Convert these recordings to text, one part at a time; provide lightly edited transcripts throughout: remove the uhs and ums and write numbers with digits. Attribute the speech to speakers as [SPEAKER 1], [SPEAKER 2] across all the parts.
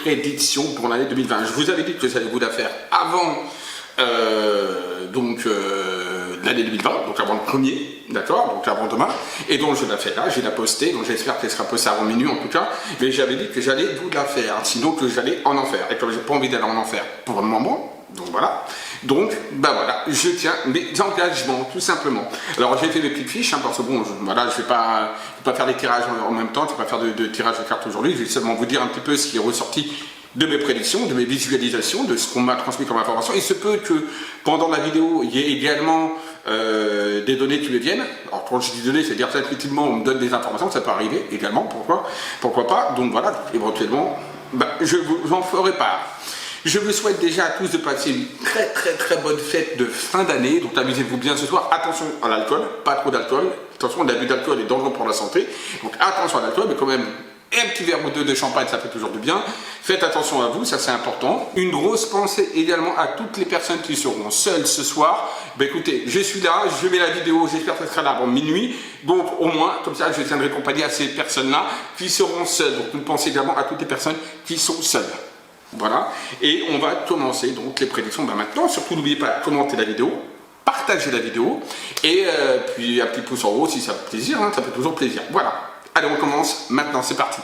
[SPEAKER 1] prédictions pour l'année 2020. Je vous avais dit que j'allais vous la faire avant l'année 2020, donc avant le premier, d'accord, donc avant demain, et donc je la fais là, je vais la poster, donc j'espère qu'elle sera postée avant minuit en tout cas, mais j'avais dit que j'allais vous la faire, sinon que j'allais en enfer, et comme j'ai pas envie d'aller en enfer pour le moment, donc voilà, voilà, je tiens mes engagements, tout simplement. Alors j'ai fait mes petites fiches, parce que bon, voilà, je vais pas faire les tirages en même temps, je vais pas faire de tirage de cartes aujourd'hui, je vais seulement vous dire un petit peu ce qui est ressorti de mes prédictions, de mes visualisations, de ce qu'on m'a transmis comme information. Il se peut que pendant la vidéo, il y ait également des données qui me viennent. Alors quand je dis données, c'est-à-dire qu'effectivement on me donne des informations, ça peut arriver également, pourquoi pas. Donc voilà, éventuellement, je vous en ferai part. Je vous souhaite déjà à tous de passer une très bonne fête de fin d'année. Donc amusez-vous bien ce soir. Attention à l'alcool, pas trop d'alcool. Attention, l'abus d'alcool est dangereux pour la santé. Donc attention à l'alcool, mais quand même un petit verre ou deux de champagne, ça fait toujours du bien. Faites attention à vous, ça c'est important. Une grosse pensée également à toutes les personnes qui seront seules ce soir. Écoutez, je suis là, je mets la vidéo, j'espère qu'elle sera là avant minuit. Donc au moins, comme ça, je tiendrai compagnie à ces personnes-là qui seront seules. Donc nous pensons également à toutes les personnes qui sont seules. Voilà, et on va commencer donc les prédictions maintenant. Surtout n'oubliez pas de commenter la vidéo, partager la vidéo, et puis un petit pouce en haut si ça fait plaisir, hein, ça fait toujours plaisir. Voilà, allez on commence maintenant, c'est parti.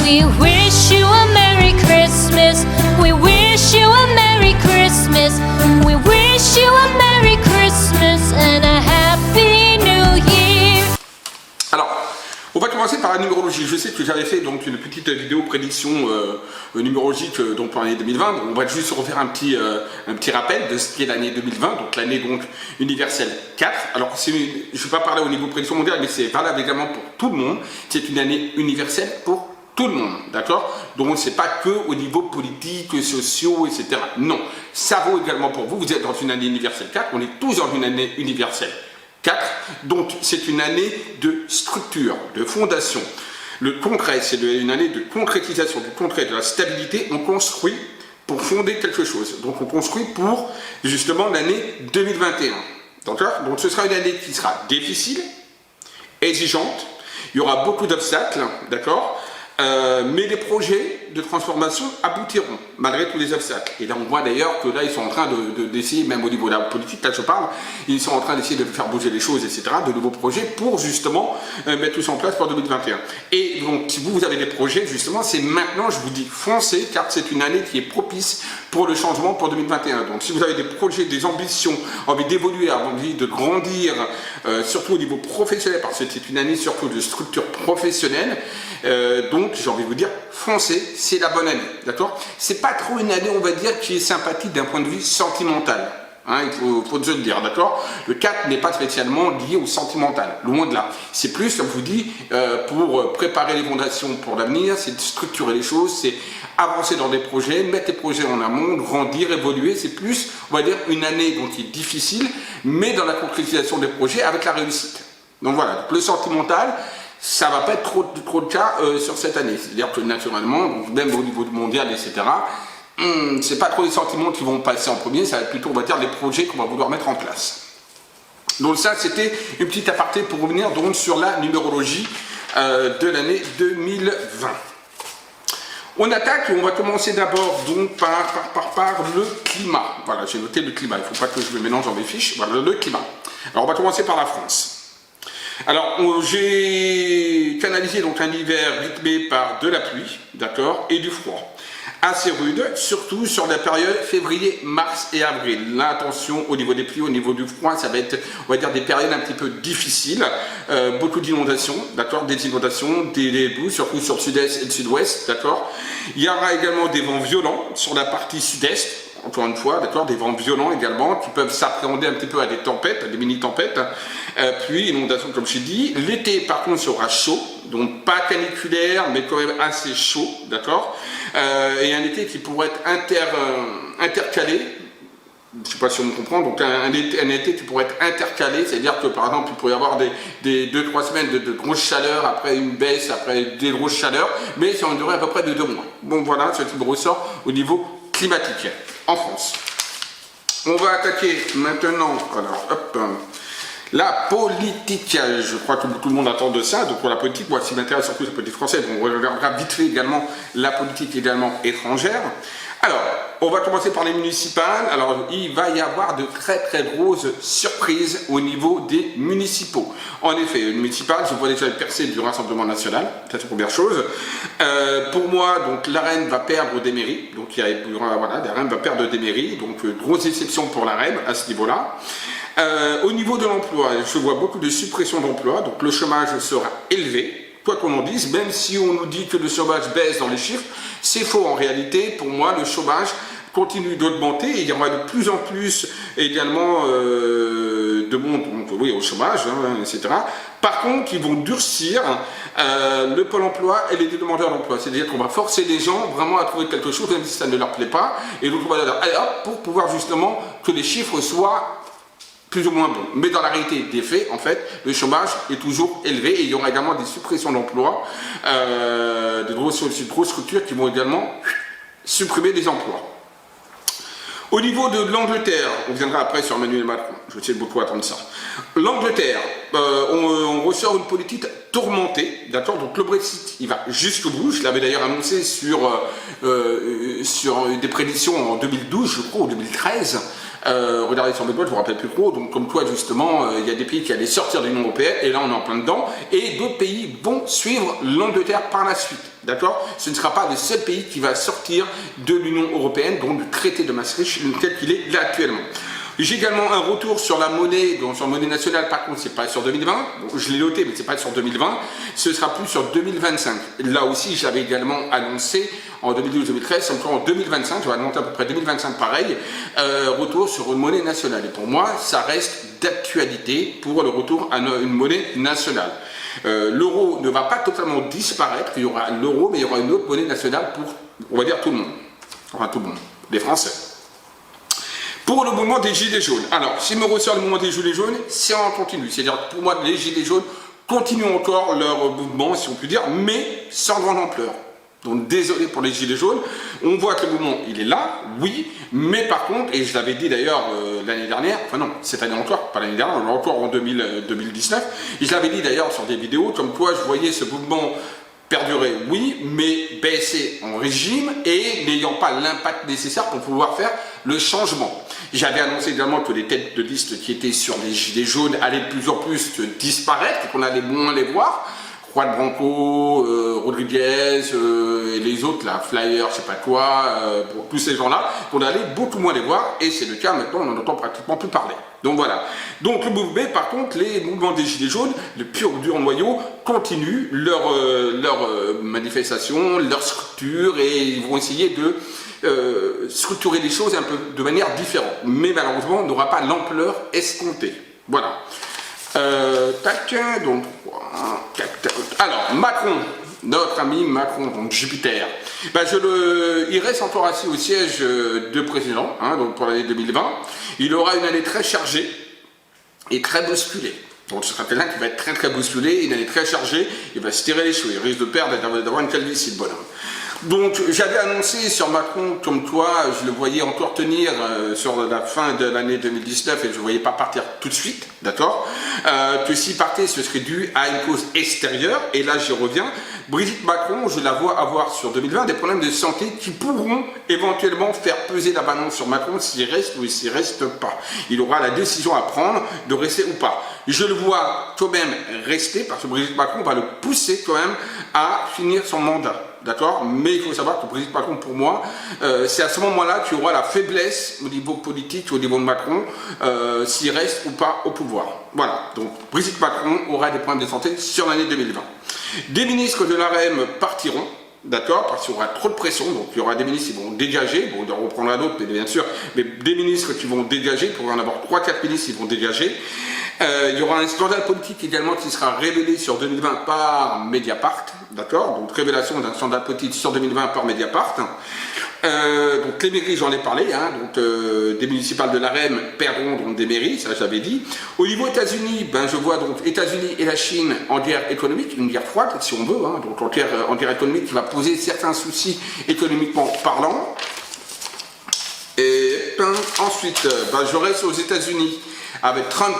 [SPEAKER 2] We wish you a Merry Christmas. We wish you a Merry Christmas. We wish you a Merry Christmas and a Happy New Year.
[SPEAKER 1] Alors, on va commencer par la numérologie. Je sais que j'avais fait donc une petite vidéo prédiction numérologique donc pour l'année 2020. Donc, on va juste refaire un petit rappel de ce qu'est l'année 2020, donc l'année donc universelle 4. Alors, je ne vais pas parler au niveau prédiction mondiale, mais c'est valable également pour tout le monde. C'est une année universelle pour tout le monde, d'accord? Donc c'est pas que au niveau politique, sociaux, etc. Non, ça vaut également pour vous. Vous êtes dans une année universelle 4, on est tous dans une année universelle 4. Donc c'est une année de structure, de fondation. Le concret, c'est une année de concrétisation, du concret, de la stabilité. On construit pour fonder quelque chose. Donc on construit pour justement l'année 2021. D'accord? Donc ce sera une année qui sera difficile, exigeante. Il y aura beaucoup d'obstacles, d'accord? Mais les projets de transformation aboutiront malgré tous les obstacles. Et là on voit d'ailleurs que là ils sont en train d'essayer, même au niveau de la politique, là je parle, ils sont en train d'essayer de faire bouger les choses, etc., de nouveaux projets pour justement mettre tout ça en place pour 2021. Et donc si vous avez des projets, justement, c'est maintenant, je vous dis foncez, car c'est une année qui est propice pour le changement pour 2021. Donc si vous avez des projets, des ambitions, envie d'évoluer, envie de grandir, surtout au niveau professionnel, parce que c'est une année surtout de structure professionnelle, donc j'ai envie de vous dire, foncez, c'est la bonne année, d'accord? C'est pas trop une année, on va dire, qui est sympathique d'un point de vue sentimental. Hein, il faut se le dire, d'accord? Le 4 n'est pas spécialement lié au sentimental, loin de là. C'est plus, comme je vous dis, pour préparer les fondations pour l'avenir, c'est de structurer les choses, c'est avancer dans des projets, mettre les projets en amont, grandir, évoluer. C'est plus, on va dire, une année donc, qui est difficile, mais dans la concrétisation des projets avec la réussite. Donc voilà, le sentimental, ça va pas être trop de cas sur cette année. C'est-à-dire que naturellement, même au niveau mondial, etc., c'est pas trop les sentiments qui vont passer en premier, ça va être plutôt, on va dire, les projets qu'on va vouloir mettre en place. Donc ça, c'était une petite aparté pour revenir donc sur la numérologie de l'année 2020. On attaque et on va commencer d'abord donc par le climat. Voilà, j'ai noté le climat, il ne faut pas que je me mélange dans mes fiches. Voilà, le climat. Alors on va commencer par la France. Alors, j'ai canalisé donc un hiver rythmé par de la pluie, d'accord, et du froid. Assez rude, surtout sur la période février, mars et avril. Là, attention, au niveau des pluies, au niveau du froid, ça va être, on va dire, des périodes un petit peu difficiles. Beaucoup d'inondations, d'accord, des inondations, des boues, surtout sur le sud-est et le sud-ouest, d'accord. Il y aura également des vents violents sur la partie sud-est. Encore une fois, d'accord, des vents violents également qui peuvent s'appréhender un petit peu à des tempêtes, à des mini-tempêtes, puis inondations comme j'ai dit. L'été par contre sera chaud, donc pas caniculaire mais quand même assez chaud, d'accord, et un été qui pourrait être intercalé, je ne sais pas si on me comprend, donc un été qui pourrait être intercalé, c'est-à-dire que par exemple il pourrait y avoir des 2-3 semaines de grosse chaleur, après une baisse, après des grosses chaleurs, mais ça en durerait à peu près de 2 mois. Bon voilà ce qui me ressort au niveau climatique en France. On va attaquer maintenant, alors hop, La politique, je crois que tout le monde attend de ça. Donc pour la politique, moi, ce qui m'intéresse surtout, c'est la politique française. On regardera vite fait également la politique également étrangère. Alors, on va commencer par les municipales. Alors, il va y avoir de très grosses surprises au niveau des municipaux. En effet, les municipales, je vois déjà le percée du Rassemblement national. Ça, c'est la première chose. Pour moi, donc, la Reine va perdre des mairies. Donc, voilà, la Reine va perdre des mairies. Donc, grosse déception pour la Reine à ce niveau-là. Au niveau de l'emploi, je vois beaucoup de suppression d'emplois. Donc, le chômage sera élevé. Quoi qu'on en dise, même si on nous dit que le chômage baisse dans les chiffres, c'est faux en réalité. Pour moi, le chômage continue d'augmenter et il y aura de plus en plus également de monde au chômage, etc. Par contre, ils vont durcir le pôle emploi et les demandeurs d'emploi. C'est-à-dire qu'on va forcer les gens vraiment à trouver quelque chose, même si ça ne leur plaît pas, et donc on va leur aller hop, pour pouvoir justement que les chiffres soient plus ou moins bon. Mais dans la réalité des faits, en fait, le chômage est toujours élevé et il y aura également des suppressions d'emplois, de grosses structures qui vont également supprimer des emplois. Au niveau de l'Angleterre, on viendra après sur Emmanuel Macron, je sais beaucoup attendre ça. L'Angleterre, on ressort une politique tourmentée, d'accord. Donc le Brexit, il va jusqu'au bout. Je l'avais d'ailleurs annoncé sur des prédictions en 2012, je crois, ou 2013. Regardez sur mes boîtes, je ne me rappelle plus trop. Donc comme toi justement, il y a des pays qui allaient sortir de l'Union européenne et là on est en plein dedans. Et d'autres pays vont suivre l'Angleterre par la suite. D'accord. Ce ne sera pas le seul pays qui va sortir de l'Union européenne, donc du traité de Maastricht tel qu'il est là actuellement. J'ai également un retour sur la monnaie, donc sur la monnaie nationale, par contre, c'est pas sur 2020. Donc, je l'ai noté, mais c'est pas sur 2020. Ce sera plus sur 2025. Là aussi, je l'avais également annoncé en 2012-2013. En 2025, je vais annoncer à peu près 2025 pareil, retour sur une monnaie nationale. Et pour moi, ça reste d'actualité pour le retour à une monnaie nationale. L'euro ne va pas totalement disparaître. Il y aura l'euro, mais il y aura une autre monnaie nationale pour, on va dire, tout le monde. Enfin, tout le monde. Les Français. Pour le mouvement des Gilets jaunes. Alors, si me ressort le mouvement des Gilets jaunes, c'est en continu. C'est-à-dire, pour moi, les Gilets jaunes continuent encore leur mouvement, si on peut dire, mais sans grande ampleur. Donc, désolé pour les Gilets jaunes. On voit que le mouvement, il est là, oui, mais par contre, et je l'avais dit d'ailleurs l'année dernière, enfin non, cette année encore, pas l'année dernière, encore en 2019, et je l'avais dit d'ailleurs sur des vidéos, comme quoi je voyais ce mouvement perdurer, oui, mais baisser en régime et n'ayant pas l'impact nécessaire pour pouvoir faire le changement. J'avais annoncé également que les têtes de liste qui étaient sur les Gilets jaunes allaient de plus en plus disparaître et qu'on allait moins les voir. Juan Branco, Rodriguez et les autres, là, Flyer, je sais pas quoi, pour tous ces gens-là, qu'on allait beaucoup moins les voir, et c'est le cas maintenant, on n'en entend pratiquement plus parler. Donc voilà. Donc le mouvement, par contre, les mouvements des Gilets jaunes, le pur dur noyau, continuent leur manifestation, leur structure, et ils vont essayer de structurer les choses un peu de manière différente. Mais malheureusement, on n'aura pas l'ampleur escomptée. Voilà. Donc, alors, Macron, notre ami Macron, donc Jupiter, ben il reste encore assis au siège de président, donc pour l'année 2020. Il aura une année très chargée et très bousculée. Donc ce sera quelqu'un qui va être très bousculé, une année très chargée, il va se tirer les cheveux, il risque de perdre, d'avoir une calvitie, le bonhomme. Donc j'avais annoncé sur Macron, comme toi, je le voyais encore tenir sur la fin de l'année 2019 et je ne le voyais pas partir tout de suite, d'accord, que s'il partait, ce serait dû à une cause extérieure, et là j'y reviens. Brigitte Macron, je la vois avoir sur 2020 des problèmes de santé qui pourront éventuellement faire peser la balance sur Macron s'il reste ou s'il reste pas. Il aura la décision à prendre de rester ou pas. Je le vois quand même rester parce que Brigitte Macron va le pousser quand même à finir son mandat. D'accord. Mais il faut savoir que Brigitte Macron, pour moi, c'est à ce moment-là qu'il y aura la faiblesse au niveau politique, au niveau de Macron, s'il reste ou pas au pouvoir. Voilà. Donc, Brigitte Macron aura des problèmes de santé sur l'année 2020. Des ministres de l'AREM partiront. D'accord, parce qu'il y aura trop de pression, donc il y aura des ministres qui vont dégager, bon, on en reprendra d'autres, mais bien sûr, mais des ministres qui vont dégager, il pourrait en avoir 3-4 ministres qui vont dégager. Il y aura un scandale politique également qui sera révélé sur 2020 par Mediapart, d'accord, donc révélation d'un scandale politique sur 2020 par Mediapart. Donc les mairies, j'en ai parlé, donc des municipales de l'AREM perdront donc des mairies, ça j'avais dit. Au niveau États-Unis, je vois donc États-Unis et la Chine en guerre économique, une guerre froide si on veut, donc en guerre économique qui va poser certains soucis économiquement parlant. Et ensuite, je reste aux États-Unis avec Trump.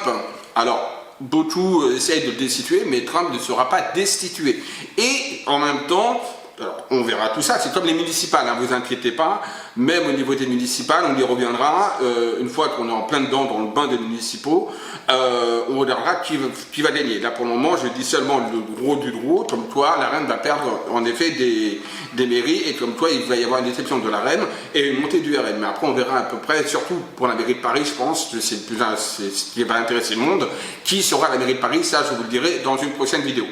[SPEAKER 1] Alors, beaucoup essayent de le destituer, mais Trump ne sera pas destitué. Et en même temps, alors, on verra tout ça, c'est comme les municipales, hein, vous inquiétez pas, même au niveau des municipales, on y reviendra, une fois qu'on est en plein dedans dans le bain des municipaux, on regardera qui va gagner. Là pour le moment, je dis seulement le gros du gros, comme quoi la reine va perdre en effet des mairies, et comme quoi il va y avoir une déception de la reine et une montée du RN. Mais après on verra à peu près, surtout pour la mairie de Paris, je pense que c'est ce qui va intéresser le monde, qui sera la mairie de Paris, ça je vous le dirai dans une prochaine vidéo.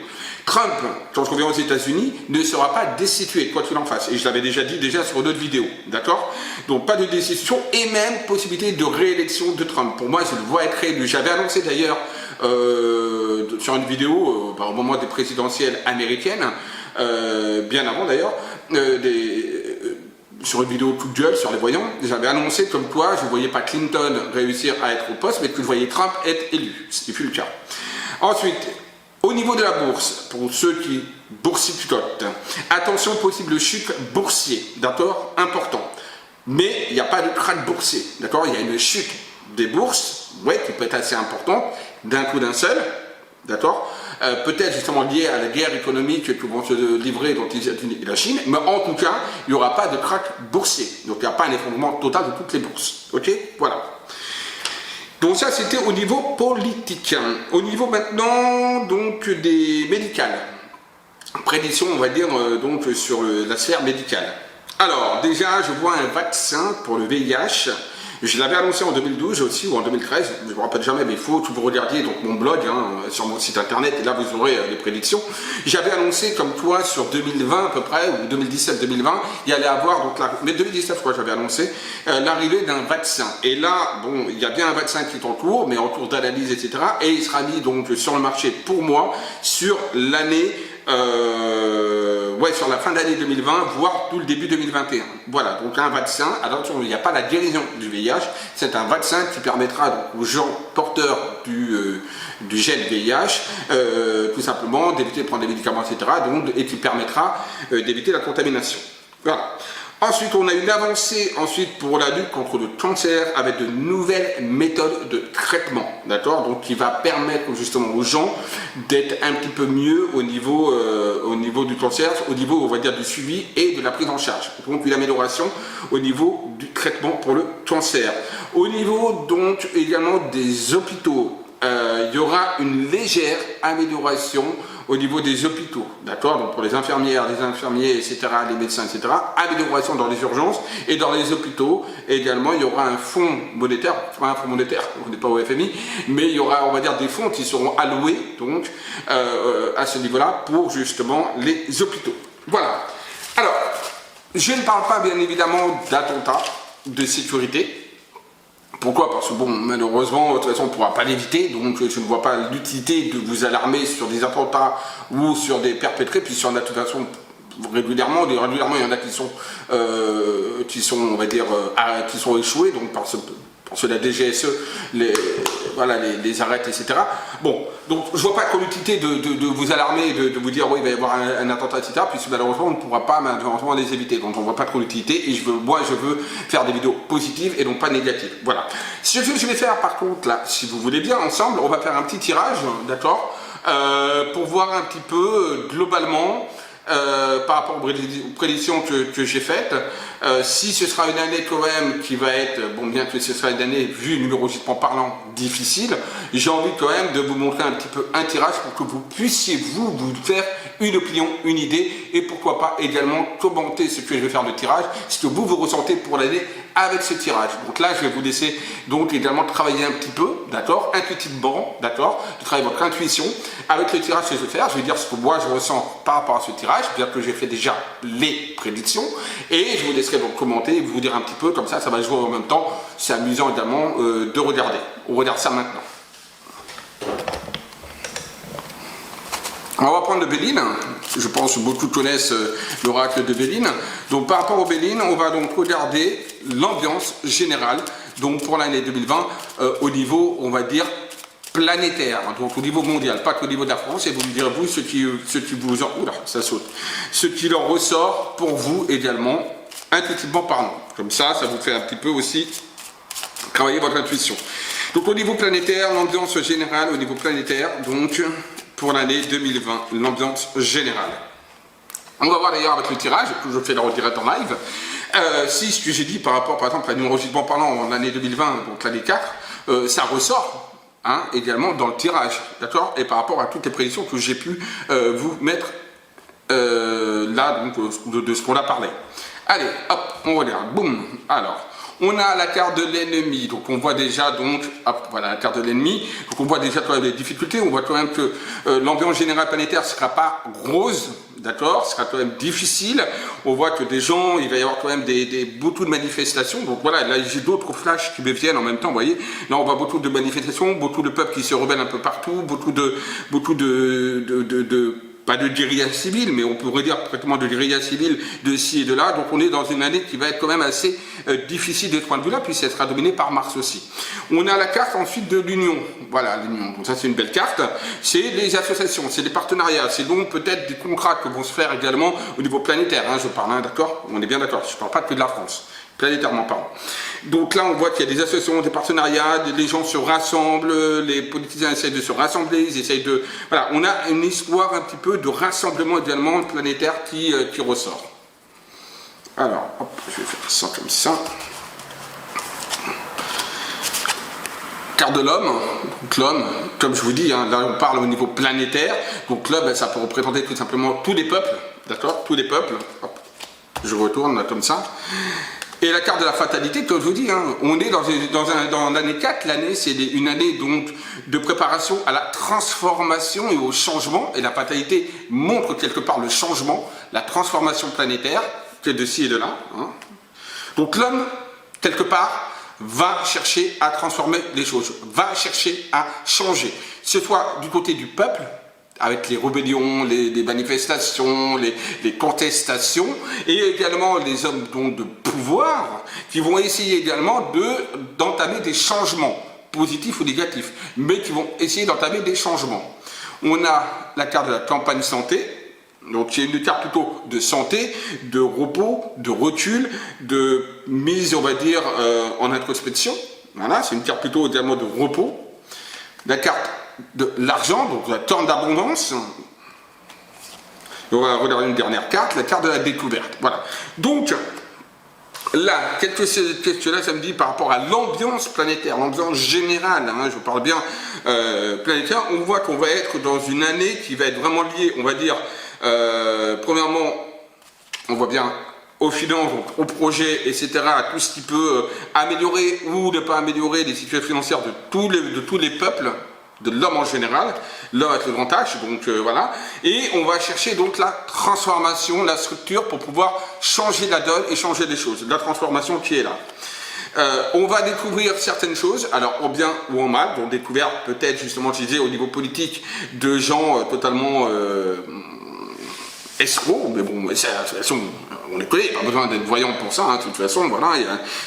[SPEAKER 1] Trump, quand je reviens aux États-Unis, ne sera pas destitué, quoi qu'il en fasse. Et je l'avais déjà dit sur d'autres vidéos, d'accord? Donc pas de destitution et même possibilité de réélection de Trump. Pour moi, je le vois être réélu. J'avais annoncé d'ailleurs sur une vidéo au moment des présidentielles américaines, bien avant d'ailleurs, sur une vidéo toute gueule sur les voyants, j'avais annoncé comme quoi je ne voyais pas Clinton réussir à être au poste, mais que je voyais Trump être élu, ce qui fut le cas. Ensuite, au niveau de la bourse, pour ceux qui boursicotent, attention possible chute boursier, d'accord, important. Mais il n'y a pas de krach boursier, d'accord, il y a une chute des bourses, ouais, qui peut être assez importante, d'un coup d'un seul, d'accord, peut-être justement lié à la guerre économique que vont se livrer dans les États-Unis et la Chine, mais en tout cas, il n'y aura pas de krach boursier, donc il n'y a pas un effondrement total de toutes les bourses, ok, voilà. Donc ça c'était au niveau politique. Au niveau maintenant donc des médicales. Prédiction on va dire donc sur la sphère médicale. Alors déjà je vois un vaccin pour le VIH. Je l'avais annoncé en 2012 aussi ou en 2013, je ne me rappelle jamais, mais il faut que vous regardiez donc mon blog sur mon site internet et là vous aurez les prédictions. J'avais annoncé comme toi sur 2020 à peu près, ou 2017-2020, il y allait avoir, donc mais 2017 je crois que j'avais annoncé, l'arrivée d'un vaccin. Et là, bon, il y a bien un vaccin qui est en cours, mais en cours d'analyse, etc. Et il sera mis donc sur le marché pour moi sur l'année sur la fin d'année 2020, voire tout le début 2021. Voilà, donc un vaccin, attention, il n'y a pas la guérison du VIH, c'est un vaccin qui permettra donc, aux gens porteurs du gène VIH, tout simplement, d'éviter de prendre des médicaments, etc., donc, et qui permettra d'éviter la contamination. Voilà. Ensuite, on a une avancée pour la lutte contre le cancer avec de nouvelles méthodes de traitement, d'accord? Donc, qui va permettre justement aux gens d'être un petit peu mieux au niveau du cancer, au niveau, on va dire, du suivi et de la prise en charge. Donc, une amélioration au niveau du traitement pour le cancer. Au niveau, donc, également des hôpitaux, il y aura une légère amélioration au niveau des hôpitaux, d'accord, donc pour les infirmières, les infirmiers, etc., les médecins, etc., amélioration dans les urgences et dans les hôpitaux. Et également, il y aura un fonds monétaire, pas un fonds monétaire, on n'est pas au FMI, mais il y aura, on va dire, des fonds qui seront alloués, donc, à ce niveau-là, pour justement les hôpitaux. Voilà. Alors, je ne parle pas, bien évidemment, d'attentats, de sécurité. Pourquoi? Parce que bon, malheureusement, de toute façon, on ne pourra pas l'éviter, donc je ne vois pas l'utilité de vous alarmer sur des attentats ou sur des perpétrés, puis sur de toute façon, régulièrement, il y en a qui sont, on va dire, qui sont échoués, donc parce que la DGSE les arrête, etc. Bon, donc je ne vois pas trop l'utilité de vous alarmer, de vous dire oui, il va y avoir un attentat, etc. Puisque malheureusement, on ne pourra pas malheureusement les éviter. Donc on ne voit pas trop l'utilité et moi je veux faire des vidéos positives et donc pas négatives. Voilà. Ce que je vais faire par contre là, si vous voulez bien, ensemble, on va faire un petit tirage, d'accord, pour voir un petit peu globalement par rapport aux prédictions que j'ai faites, si ce sera une année quand même qui va être, bon bien que ce sera une année, vu numérologiquement parlant, difficile, j'ai envie quand même de vous montrer un petit peu un tirage pour que vous puissiez vous faire une opinion, une idée, et pourquoi pas également commenter ce que je vais faire de tirage, ce que vous ressentez pour l'année avec ce tirage. Donc là, je vais vous laisser donc également travailler un petit peu, d'accord, intuitivement, d'accord, de travailler votre intuition avec le tirage que je vais faire. Je vais dire ce que moi je ressens par rapport à ce tirage, bien que j'ai fait déjà les prédictions, et je vous laisserai donc commenter et vous dire un petit peu, comme ça, ça va jouer en même temps. C'est amusant également de regarder. On regarde ça maintenant. On va prendre le Béline. Je pense que beaucoup connaissent l'oracle de Béline. Donc par rapport au Béline, on va donc regarder l'ambiance générale donc pour l'année 2020 au niveau, on va dire, planétaire, donc au niveau mondial, pas qu'au niveau de la France, et vous me direz vous ce qui vous oula, ça saute, ce qui leur ressort pour vous également, intuitivement parlant. Comme ça vous fait un petit peu aussi travailler votre intuition. Donc au niveau planétaire, l'ambiance générale, au niveau planétaire, donc pour l'année 2020, l'ambiance générale. On va voir d'ailleurs avec le tirage, que je fais la retirette en live, si ce que j'ai dit par rapport, par exemple, à numérologiquement parlant, en l'année 2020, donc l'année 4, ça ressort également dans le tirage, d'accord? Et par rapport à toutes les prédictions que j'ai pu vous mettre là, donc, de ce qu'on a parlé. Allez, hop, on regarde, boum, alors... On a la carte de l'ennemi, donc on voit déjà, donc, hop, voilà la carte de l'ennemi, donc on voit déjà quand même les difficultés, on voit quand même que l'ambiance générale planétaire ne sera pas rose, d'accord, ce sera quand même difficile, on voit que des gens, il va y avoir quand même beaucoup de manifestations, donc voilà, là j'ai d'autres flashs qui me viennent en même temps, vous voyez, là on voit beaucoup de manifestations, beaucoup de peuples qui se rebellent un peu partout, beaucoup de pas de guérilla civile, mais on pourrait dire pratiquement de guérilla civile de ci et de là. Donc on est dans une année qui va être quand même assez difficile de ce point de vue-là, puisqu'elle sera dominée par Mars aussi. On a la carte ensuite de l'union. Voilà, l'union. Donc ça c'est une belle carte. C'est les associations, c'est les partenariats, c'est donc peut-être des contrats que vont se faire également au niveau planétaire. Je parle, d'accord? On est bien d'accord. Je ne parle pas que de la France. Planétairement parlant. Donc là, on voit qu'il y a des associations, des partenariats, les gens se rassemblent, les politiciens essayent de se rassembler, ils essayent de... Voilà, on a une histoire un petit peu de rassemblement également planétaire qui ressort. Alors, hop, je vais faire ça comme ça. Carte de l'homme, donc l'homme, comme je vous dis, là on parle au niveau planétaire, donc l'homme, ça peut représenter tout simplement tous les peuples, d'accord? Tous les peuples. Hop, je retourne là comme ça. Et la carte de la fatalité, comme je vous dis, on est dans l'année 4, l'année c'est une année donc de préparation à la transformation et au changement, et la fatalité montre quelque part le changement, la transformation planétaire, qui est de ci et de là. Donc l'homme, quelque part, va chercher à transformer les choses, va chercher à changer, ce soit du côté du peuple, avec les rébellions, les manifestations, les contestations, et également les hommes donc, de pouvoir qui vont essayer également d'entamer des changements, positifs ou négatifs, mais qui vont essayer d'entamer des changements. On a la carte de la campagne santé, donc c'est une carte plutôt de santé, de repos, de recul, de mise, on va dire, en introspection. Voilà, c'est une carte plutôt également de repos. La carte de l'argent, donc la torne d'abondance. On va regarder une dernière carte, la carte de la découverte. Voilà. Donc, là, quelques questions-là, ça me dit par rapport à l'ambiance planétaire, l'ambiance générale, je parle bien planétaire, on voit qu'on va être dans une année qui va être vraiment liée, on va dire, premièrement, on voit bien aux finances, donc aux projets, etc., à tout ce qui peut améliorer ou ne pas améliorer les situations financières de tous les peuples, de l'homme en général, l'homme avec le grand H, donc voilà, et on va chercher donc la transformation, la structure pour pouvoir changer la donne et changer les choses, la transformation qui est là. On va découvrir certaines choses, alors en bien ou en mal, donc découvert peut-être justement, je disais, au niveau politique, de gens totalement escrocs, mais bon, on les connaît, pas besoin d'être voyant pour ça, de toute façon, voilà,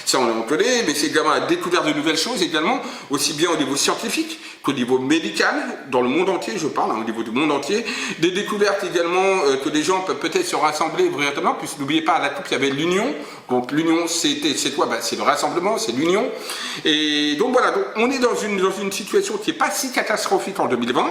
[SPEAKER 1] ça on les connaît, mais c'est également la découverte de nouvelles choses également, aussi bien au niveau scientifique qu'au niveau médical, dans le monde entier, je parle, au niveau du monde entier, des découvertes également que des gens peuvent peut-être se rassembler véritablement, puisque n'oubliez pas, à la coupe, il y avait l'union, donc l'union, c'est quoi? C'est le rassemblement, c'est l'union, et donc voilà, donc on est dans une situation qui n'est pas si catastrophique en 2020,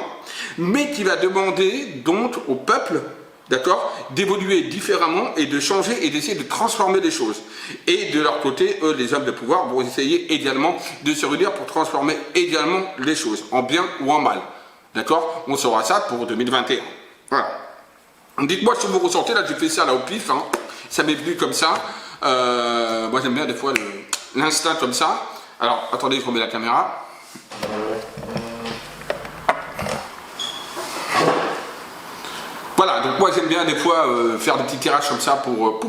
[SPEAKER 1] mais qui va demander donc au peuple, d'accord, d'évoluer différemment et de changer et d'essayer de transformer les choses. Et de leur côté, eux, les hommes de pouvoir, vont essayer également de se réunir pour transformer également les choses, en bien ou en mal. D'accord? On saura ça pour 2021. Voilà. Dites-moi si vous ressentez, là j'ai fait ça là au pif, ça m'est venu comme ça. Moi j'aime bien des fois l'instinct comme ça. Alors, attendez, je remets la caméra. Voilà, donc moi j'aime bien des fois faire des petits tirages comme ça pour,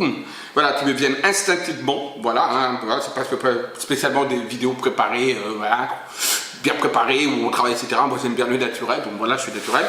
[SPEAKER 1] voilà, qui me viennent instinctivement, voilà, voilà, c'est pas spécialement des vidéos préparées, voilà, bien préparées, où on travaille, etc. Moi j'aime bien le naturel, donc voilà, je suis naturel.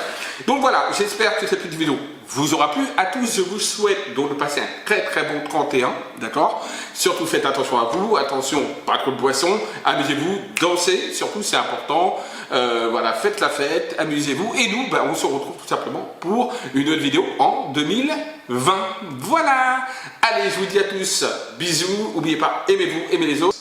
[SPEAKER 1] Donc voilà, j'espère que cette petite vidéo vous aura plu. À tous, je vous souhaite donc de passer un très très bon 31, d'accord? Surtout faites attention à vous, attention, pas trop de boissons, amusez-vous, dansez, surtout c'est important. Voilà, faites la fête, amusez-vous, et nous, on se retrouve tout simplement pour une autre vidéo en 2020. Voilà! Allez, je vous dis à tous, bisous, n'oubliez pas, aimez-vous, aimez les autres.